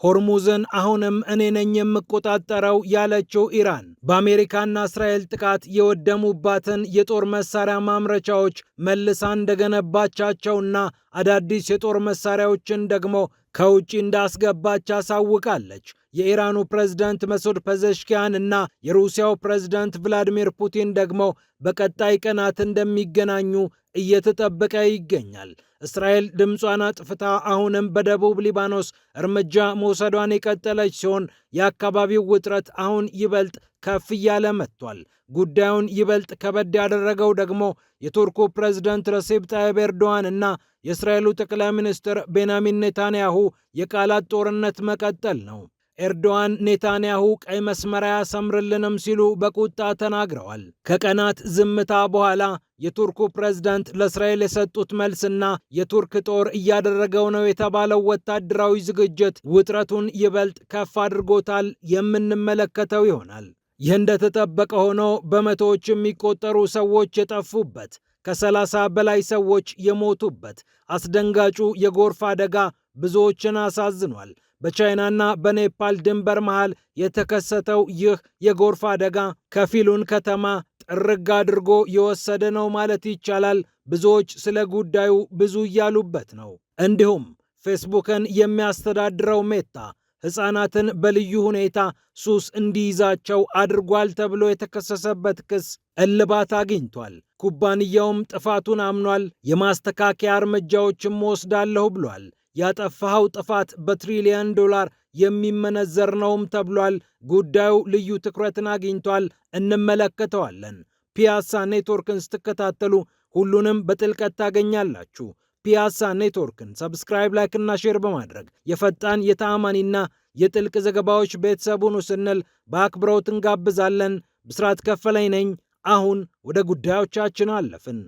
ሆርሙዝን አሁንም እኔ ነኝ የምቆጣጠረው ያለችው ኢራን በአሜሪካና እስራኤል ጥቃት የወደሙባትን የጦር መሳሪያ ማምረቻዎች መልሳ እንደገነባቻቸውና አዳዲስ የጦር መሳሪያዎችን ደግሞ ከውጪ እንዳስገባች አሳውቃለች። የኢራኑ ፕሬዝዳንት መሱድ ፐዘሽኪያን እና የሩሲያው ፕሬዝዳንት ቭላዲሚር ፑቲን ደግሞ በቀጣይ ቀናት እንደሚገናኙ እየተጠበቀ ይገኛል። እስራኤል ድምጿን አጥፍታ አሁንም በደቡብ ሊባኖስ እርምጃ መውሰዷን የቀጠለች ሲሆን የአካባቢው ውጥረት አሁን ይበልጥ ከፍ እያለ መጥቷል። ጉዳዩን ይበልጥ ከበድ ያደረገው ደግሞ የቱርኩ ፕሬዝዳንት ረሲብ ጣይብ ኤርዶዋን እና የእስራኤሉ ጠቅላይ ሚኒስትር ቤንያሚን ኔታንያሁ የቃላት ጦርነት መቀጠል ነው። ኤርዶዋን ኔታንያሁ ቀይ መስመር አያሰምርልንም ሲሉ በቁጣ ተናግረዋል። ከቀናት ዝምታ በኋላ የቱርኩ ፕሬዝዳንት ለእስራኤል የሰጡት መልስና የቱርክ ጦር እያደረገው ነው የተባለው ወታደራዊ ዝግጅት ውጥረቱን ይበልጥ ከፍ አድርጎታል። የምንመለከተው ይሆናል። ይህ እንደተጠበቀ ሆኖ በመቶዎች የሚቆጠሩ ሰዎች የጠፉበት ከ30 በላይ ሰዎች የሞቱበት አስደንጋጩ የጎርፍ አደጋ ብዙዎችን አሳዝኗል። በቻይናና በኔፓል ድንበር መሃል የተከሰተው ይህ የጎርፍ አደጋ ከፊሉን ከተማ ጥርግ አድርጎ የወሰደ ነው ማለት ይቻላል። ብዙዎች ስለ ጉዳዩ ብዙ እያሉበት ነው። እንዲሁም ፌስቡክን የሚያስተዳድረው ሜታ ሕፃናትን በልዩ ሁኔታ ሱስ እንዲይዛቸው አድርጓል ተብሎ የተከሰሰበት ክስ እልባት አግኝቷል። ኩባንያውም ጥፋቱን አምኗል። የማስተካከያ እርምጃዎችም ወስዳለሁ ብሏል። ያጠፋኸው ጥፋት በትሪሊየን ዶላር የሚመነዘር ነውም ተብሏል። ጉዳዩ ልዩ ትኩረትን አግኝቷል። እንመለከተዋለን። ፒያሳ ኔትወርክን ስትከታተሉ ሁሉንም በጥልቀት ታገኛላችሁ። ፒያሳ ኔትወርክን ሰብስክራይብ፣ ላይክ እና ሼር በማድረግ የፈጣን የተአማኒና የጥልቅ ዘገባዎች ቤተሰቡን ስንል በአክብሮት እንጋብዛለን። ብስራት ከፈለኝ ነኝ። አሁን ወደ ጉዳዮቻችን አለፍን።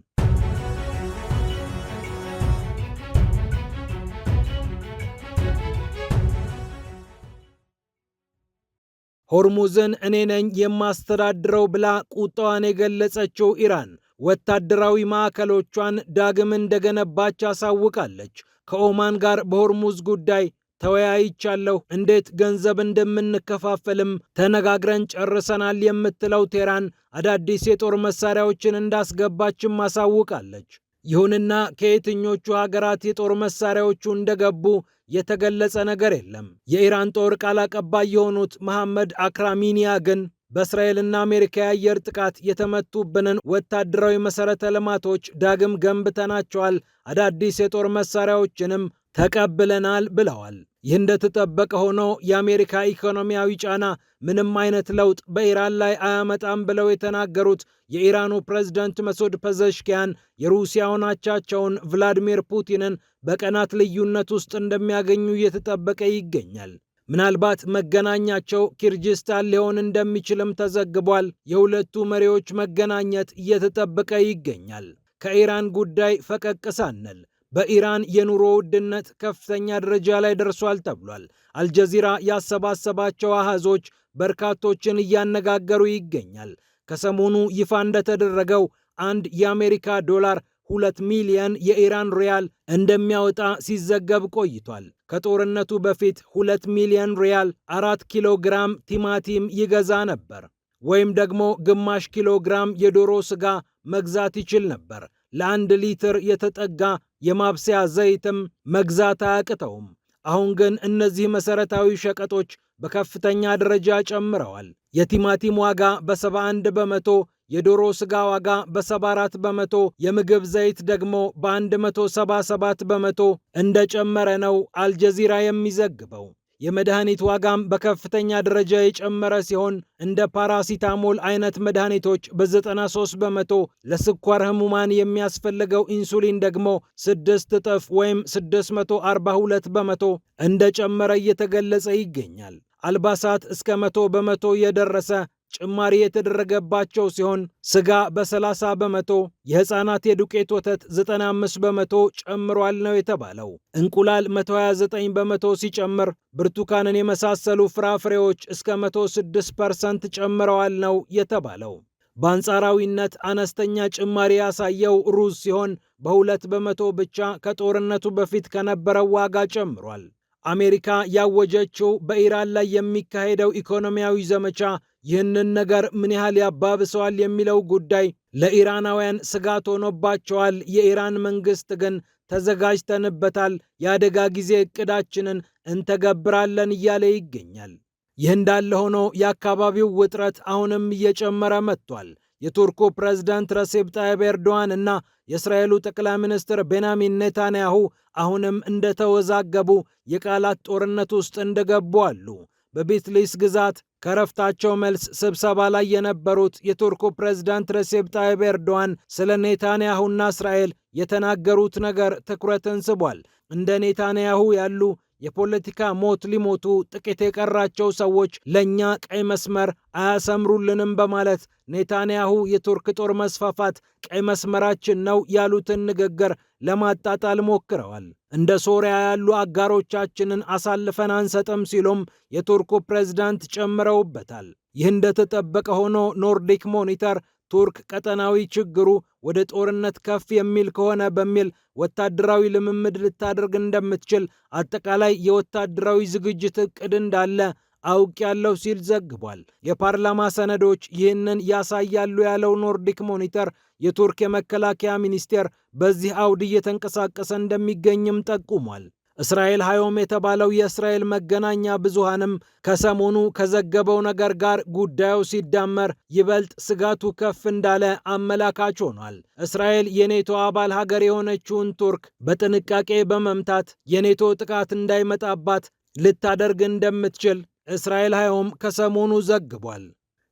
ሆርሙዝን እኔ ነኝ የማስተዳድረው ብላ ቁጣዋን የገለጸችው ኢራን ወታደራዊ ማዕከሎቿን ዳግም እንደገነባች አሳውቃለች። ከኦማን ጋር በሆርሙዝ ጉዳይ ተወያይቻለሁ፣ እንዴት ገንዘብ እንደምንከፋፈልም ተነጋግረን ጨርሰናል የምትለው ቴህራን አዳዲስ የጦር መሳሪያዎችን እንዳስገባችም አሳውቃለች። ይሁንና ከየትኞቹ ሀገራት የጦር መሳሪያዎቹ እንደገቡ የተገለጸ ነገር የለም። የኢራን ጦር ቃል አቀባይ የሆኑት መሐመድ አክራሚኒያ ግን በእስራኤልና አሜሪካ የአየር ጥቃት የተመቱብንን ወታደራዊ መሠረተ ልማቶች ዳግም ገንብተናቸዋል፣ አዳዲስ የጦር መሳሪያዎችንም ተቀብለናል ብለዋል። ይህ እንደተጠበቀ ሆኖ የአሜሪካ ኢኮኖሚያዊ ጫና ምንም አይነት ለውጥ በኢራን ላይ አያመጣም ብለው የተናገሩት የኢራኑ ፕሬዝዳንት መሱድ ፐዘሽኪያን የሩሲያውን አቻቸውን ቭላዲሚር ፑቲንን በቀናት ልዩነት ውስጥ እንደሚያገኙ እየተጠበቀ ይገኛል። ምናልባት መገናኛቸው ኪርጊስታን ሊሆን እንደሚችልም ተዘግቧል። የሁለቱ መሪዎች መገናኘት እየተጠበቀ ይገኛል። ከኢራን ጉዳይ ፈቀቅ ሳንል በኢራን የኑሮ ውድነት ከፍተኛ ደረጃ ላይ ደርሷል ተብሏል። አልጀዚራ ያሰባሰባቸው አሃዞች በርካቶችን እያነጋገሩ ይገኛል። ከሰሞኑ ይፋ እንደተደረገው አንድ የአሜሪካ ዶላር 2 ሚሊዮን የኢራን ሪያል እንደሚያወጣ ሲዘገብ ቆይቷል። ከጦርነቱ በፊት 2 ሚሊዮን ሪያል 4 ኪሎ ግራም ቲማቲም ይገዛ ነበር፣ ወይም ደግሞ ግማሽ ኪሎ ግራም የዶሮ ስጋ መግዛት ይችል ነበር። ለ1 ሊትር የተጠጋ የማብሰያ ዘይትም መግዛት አያቅተውም። አሁን ግን እነዚህ መሰረታዊ ሸቀጦች በከፍተኛ ደረጃ ጨምረዋል። የቲማቲም ዋጋ በ71 በመቶ፣ የዶሮ ስጋ ዋጋ በ74 በመቶ፣ የምግብ ዘይት ደግሞ በ177 በመቶ እንደጨመረ ነው አልጀዚራ የሚዘግበው። የመድኃኒት ዋጋም በከፍተኛ ደረጃ የጨመረ ሲሆን እንደ ፓራሲታሞል አይነት መድኃኒቶች በ93 በመቶ፣ ለስኳር ህሙማን የሚያስፈልገው ኢንሱሊን ደግሞ 6 እጥፍ ወይም 642 በመቶ እንደጨመረ እየተገለጸ ይገኛል። አልባሳት እስከ 100 በመቶ የደረሰ ጭማሪ የተደረገባቸው ሲሆን ስጋ በ30 በመቶ፣ የህፃናት የዱቄት ወተት 95 በመቶ ጨምሯል ነው የተባለው። እንቁላል 129 በመቶ ሲጨምር ብርቱካንን የመሳሰሉ ፍራፍሬዎች እስከ 106% ጨምረዋል ነው የተባለው። በአንጻራዊነት አነስተኛ ጭማሪ ያሳየው ሩዝ ሲሆን በ2 በመቶ ብቻ ከጦርነቱ በፊት ከነበረው ዋጋ ጨምሯል። አሜሪካ ያወጀችው በኢራን ላይ የሚካሄደው ኢኮኖሚያዊ ዘመቻ ይህንን ነገር ምን ያህል ያባብሰዋል የሚለው ጉዳይ ለኢራናውያን ስጋት ሆኖባቸዋል። የኢራን መንግስት ግን ተዘጋጅተንበታል፣ የአደጋ ጊዜ እቅዳችንን እንተገብራለን እያለ ይገኛል። ይህ እንዳለ ሆኖ የአካባቢው ውጥረት አሁንም እየጨመረ መጥቷል። የቱርኩ ፕሬዝዳንት ረሴፕ ጣይብ ኤርዶዋን እና የእስራኤሉ ጠቅላይ ሚኒስትር ቤንያሚን ኔታንያሁ አሁንም እንደተወዛገቡ የቃላት ጦርነት ውስጥ እንደገቡ አሉ። በቢትሊስ ግዛት ከረፍታቸው መልስ ስብሰባ ላይ የነበሩት የቱርኩ ፕሬዝዳንት ረሴፕ ጣይብ ኤርዶዋን ስለ ኔታንያሁና እስራኤል የተናገሩት ነገር ትኩረትን ስቧል። እንደ ኔታንያሁ ያሉ የፖለቲካ ሞት ሊሞቱ ጥቂት የቀራቸው ሰዎች ለእኛ ቀይ መስመር አያሰምሩልንም በማለት ኔታንያሁ የቱርክ ጦር መስፋፋት ቀይ መስመራችን ነው ያሉትን ንግግር ለማጣጣል ሞክረዋል። እንደ ሶሪያ ያሉ አጋሮቻችንን አሳልፈን አንሰጥም ሲሉም የቱርኩ ፕሬዝዳንት ጨምረውበታል። ይህ እንደተጠበቀ ሆኖ ኖርዲክ ሞኒተር ቱርክ ቀጠናዊ ችግሩ ወደ ጦርነት ከፍ የሚል ከሆነ በሚል ወታደራዊ ልምምድ ልታደርግ እንደምትችል አጠቃላይ የወታደራዊ ዝግጅት እቅድ እንዳለ አውቄያለሁ ሲል ዘግቧል። የፓርላማ ሰነዶች ይህንን ያሳያሉ ያለው ኖርዲክ ሞኒተር የቱርክ የመከላከያ ሚኒስቴር በዚህ አውድ እየተንቀሳቀሰ እንደሚገኝም ጠቁሟል። እስራኤል ሃዮም የተባለው የእስራኤል መገናኛ ብዙሃንም ከሰሞኑ ከዘገበው ነገር ጋር ጉዳዩ ሲዳመር ይበልጥ ስጋቱ ከፍ እንዳለ አመላካች ሆኗል። እስራኤል የኔቶ አባል ሀገር የሆነችውን ቱርክ በጥንቃቄ በመምታት የኔቶ ጥቃት እንዳይመጣባት ልታደርግ እንደምትችል እስራኤል ሃዮም ከሰሞኑ ዘግቧል።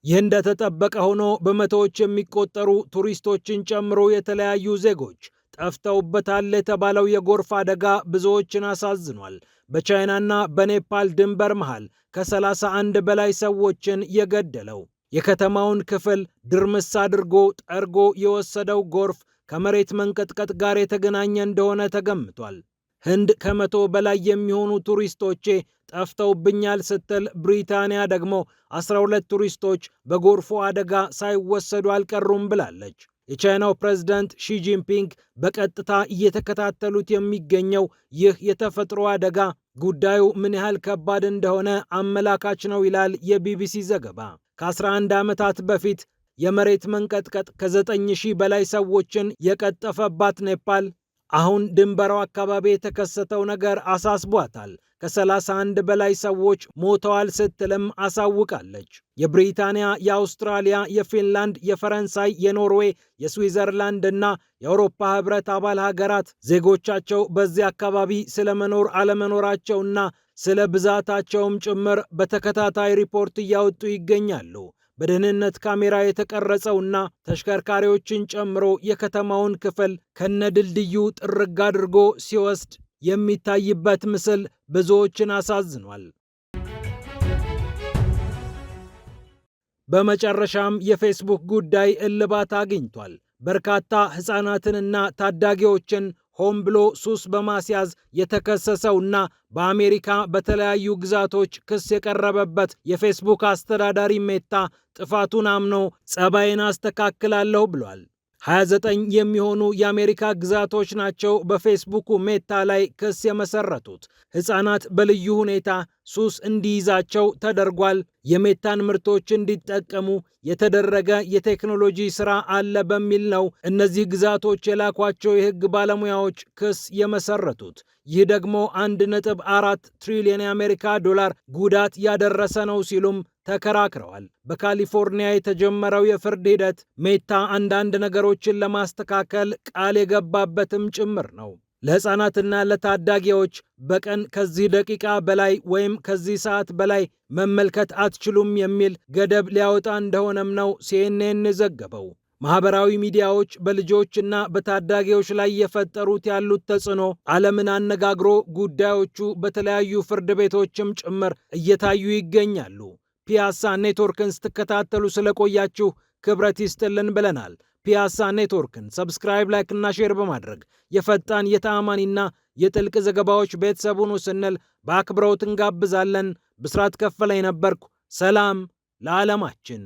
ይህ እንደተጠበቀ ሆኖ በመቶዎች የሚቆጠሩ ቱሪስቶችን ጨምሮ የተለያዩ ዜጎች ጠፍተውበታል የተባለው የጎርፍ አደጋ ብዙዎችን አሳዝኗል። በቻይናና በኔፓል ድንበር መሃል ከ31 በላይ ሰዎችን የገደለው የከተማውን ክፍል ድርምስ አድርጎ ጠርጎ የወሰደው ጎርፍ ከመሬት መንቀጥቀጥ ጋር የተገናኘ እንደሆነ ተገምቷል። ህንድ ከ100 በላይ የሚሆኑ ቱሪስቶቼ ጠፍተውብኛል ስትል፣ ብሪታንያ ደግሞ 12 ቱሪስቶች በጎርፉ አደጋ ሳይወሰዱ አልቀሩም ብላለች። የቻይናው ፕሬዝዳንት ሺጂንፒንግ በቀጥታ እየተከታተሉት የሚገኘው ይህ የተፈጥሮ አደጋ ጉዳዩ ምን ያህል ከባድ እንደሆነ አመላካች ነው ይላል የቢቢሲ ዘገባ። ከ11 ዓመታት በፊት የመሬት መንቀጥቀጥ ከ9,000 በላይ ሰዎችን የቀጠፈባት ኔፓል አሁን ድንበሯ አካባቢ የተከሰተው ነገር አሳስቧታል። ከ31 በላይ ሰዎች ሞተዋል ስትልም አሳውቃለች። የብሪታንያ፣ የአውስትራሊያ፣ የፊንላንድ፣ የፈረንሳይ፣ የኖርዌይ፣ የስዊዘርላንድ እና የአውሮፓ ህብረት አባል ሀገራት ዜጎቻቸው በዚህ አካባቢ ስለመኖር አለመኖራቸውና ስለ ብዛታቸውም ጭምር በተከታታይ ሪፖርት እያወጡ ይገኛሉ። በደህንነት ካሜራ የተቀረጸውና ተሽከርካሪዎችን ጨምሮ የከተማውን ክፍል ከነድልድዩ ጥርግ አድርጎ ሲወስድ የሚታይበት ምስል ብዙዎችን አሳዝኗል። በመጨረሻም የፌስቡክ ጉዳይ እልባት አግኝቷል። በርካታ ሕፃናትንና ታዳጊዎችን ሆን ብሎ ሱስ በማስያዝ የተከሰሰውና በአሜሪካ በተለያዩ ግዛቶች ክስ የቀረበበት የፌስቡክ አስተዳዳሪ ሜታ ጥፋቱን አምኖ ጸባይን አስተካክላለሁ ብሏል። 29 የሚሆኑ የአሜሪካ ግዛቶች ናቸው በፌስቡኩ ሜታ ላይ ክስ የመሰረቱት። ሕፃናት በልዩ ሁኔታ ሱስ እንዲይዛቸው ተደርጓል። የሜታን ምርቶች እንዲጠቀሙ የተደረገ የቴክኖሎጂ ሥራ አለ በሚል ነው እነዚህ ግዛቶች የላኳቸው የሕግ ባለሙያዎች ክስ የመሰረቱት። ይህ ደግሞ 1.4 ትሪሊዮን የአሜሪካ ዶላር ጉዳት ያደረሰ ነው ሲሉም ተከራክረዋል። በካሊፎርኒያ የተጀመረው የፍርድ ሂደት ሜታ አንዳንድ ነገሮችን ለማስተካከል ቃል የገባበትም ጭምር ነው። ለሕፃናትና ለታዳጊዎች በቀን ከዚህ ደቂቃ በላይ ወይም ከዚህ ሰዓት በላይ መመልከት አትችሉም የሚል ገደብ ሊያወጣ እንደሆነም ነው ሲኤንኤን የዘገበው። ማህበራዊ ሚዲያዎች በልጆችና በታዳጊዎች ላይ የፈጠሩት ያሉት ተጽዕኖ ዓለምን አነጋግሮ ጉዳዮቹ በተለያዩ ፍርድ ቤቶችም ጭምር እየታዩ ይገኛሉ። ፒያሳ ኔትወርክን ስትከታተሉ ስለቆያችሁ ክብረት ይስጥልን ብለናል። ፒያሳ ኔትወርክን ሰብስክራይብ፣ ላይክ እና ሼር በማድረግ የፈጣን የተአማኒና የጥልቅ ዘገባዎች ቤተሰብ ሁኑ ስንል በአክብሮት እንጋብዛለን። ብስራት ከፈለኝ ነበርኩ። ሰላም ለዓለማችን።